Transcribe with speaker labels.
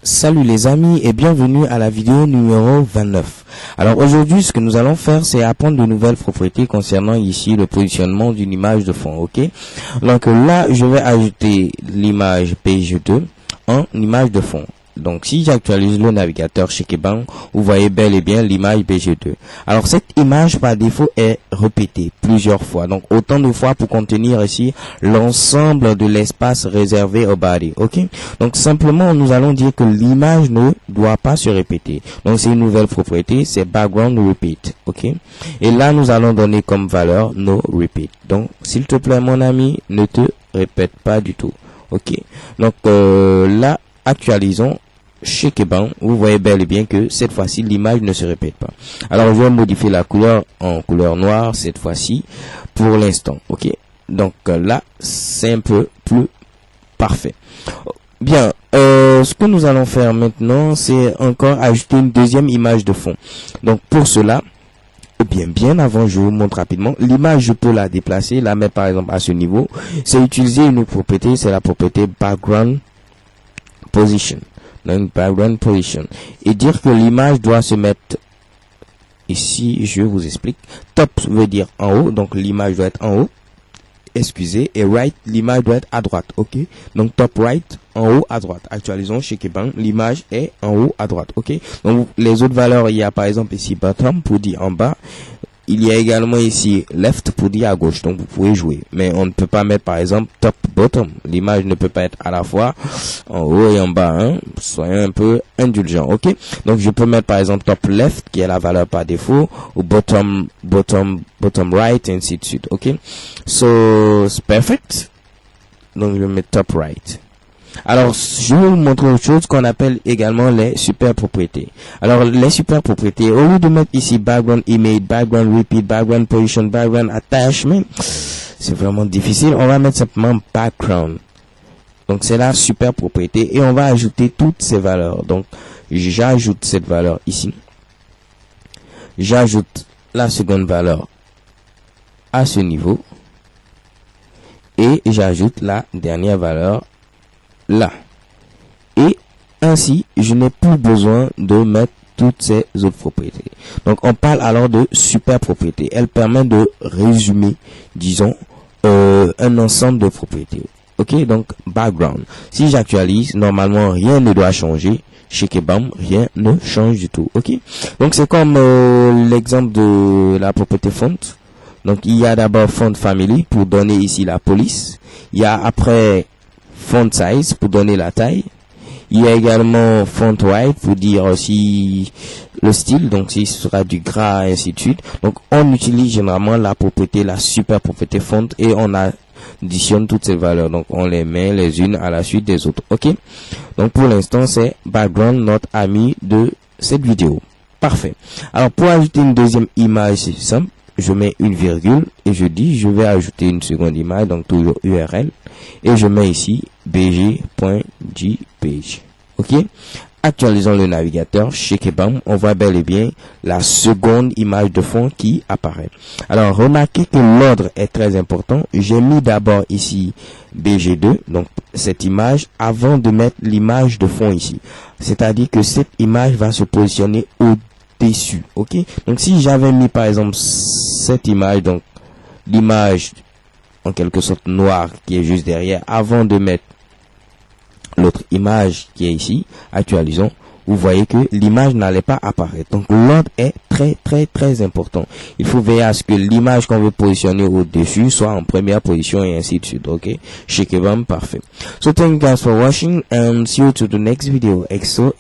Speaker 1: Salut les amis et bienvenue à la vidéo numéro 29. Alors aujourd'hui ce que nous allons faire c'est apprendre de nouvelles propriétés concernant ici le positionnement d'une image de fond, ok. Donc là je vais ajouter l'image BG2 en image de fond. Donc si j'actualise le navigateur chez Keban, vous voyez bel et bien l'image BG2. Alors cette image par défaut est répétée plusieurs fois. Donc autant de fois pour contenir ici l'ensemble de l'espace réservé au body. Ok. Donc simplement nous allons dire que l'image ne doit pas se répéter. Donc c'est une nouvelle propriété, c'est background repeat. Ok. Et là nous allons donner comme valeur no repeat. Donc s'il te plaît mon ami, ne te répète pas du tout. Ok. Donc là actualisons chez Keban, vous voyez bel et bien que cette fois-ci l'image ne se répète pas. Alors je vais modifier la couleur en couleur noire cette fois-ci pour l'instant, ok. Donc là c'est un peu plus parfait. Bien, ce que nous allons faire maintenant c'est encore ajouter une deuxième image de fond. Donc pour cela, bien avant, je vous montre rapidement l'image. Je peux la déplacer, la mettre par exemple à ce niveau. C'est utiliser une propriété, c'est la propriété background position. Donc background position et dire que l'image doit se mettre ici. Je vous explique. Top veut dire en haut, donc l'image doit être en haut, excusez, et right, l'image doit être à droite, ok. Donc top right, en haut à droite. Actualisons chez Keban, l'image est en haut à droite, ok. Donc les autres valeurs, il y a par exemple ici bottom pour dire en bas. Il y a également ici left pour dire à gauche, donc vous pouvez jouer. Mais on ne peut pas mettre par exemple top bottom. L'image ne peut pas être à la fois en haut et en bas, hein. Soyez un peu indulgents, ok. Donc je peux mettre par exemple top left qui est la valeur par défaut, ou bottom right, et ainsi de suite, ok. So it's perfect. Donc je mets top right. Alors, je vais vous montrer autre chose qu'on appelle également les super propriétés. Alors, les super propriétés, au lieu de mettre ici background image, background repeat, background position, background attachment, c'est vraiment difficile. On va mettre simplement background. Donc, c'est la super propriété et on va ajouter toutes ces valeurs. Donc, j'ajoute cette valeur ici. J'ajoute la seconde valeur à ce niveau. Et j'ajoute la dernière valeur là. Et ainsi, je n'ai plus besoin de mettre toutes ces autres propriétés. Donc, on parle alors de super propriété. Elle permet de résumer, disons, un ensemble de propriétés. Ok, donc background. Si j'actualise, normalement, rien ne doit changer. Chez Kebam, rien ne change du tout. Ok, donc c'est comme l'exemple de la propriété font. Donc, il y a d'abord font family pour donner ici la police. Il y a après font size pour donner la taille. Il y a également font white pour dire aussi le style, donc si ce sera du gras et ainsi de suite. Donc on utilise généralement la propriété, la super propriété font, et on additionne toutes ces valeurs. Donc on les met les unes à la suite des autres. Ok. Donc pour l'instant c'est background, notre ami de cette vidéo. Parfait. Alors pour ajouter une deuxième image, c'est simple. Je mets une virgule et je dis je vais ajouter une seconde image, donc toujours URL, et je mets ici bg.jpg. Ok. Actualisons le navigateur chez Kebam, on voit bel et bien la seconde image de fond qui apparaît. Alors remarquez que l'ordre est très important. J'ai mis d'abord ici BG2, donc cette image, avant de mettre l'image de fond ici. C'est-à-dire que cette image va se positionner au-dessus. Ok. Donc si j'avais mis par exemple cette image, donc l'image en quelque sorte noire qui est juste derrière, avant de mettre l'autre image qui est ici, actualisons, vous voyez que l'image n'allait pas apparaître. Donc l'ordre est très important. Il faut veiller à ce que l'image qu'on veut positionner au-dessus soit en première position et ainsi de suite. Ok, chez Kebam, parfait. So thank you guys for watching and see you to the next video. XO.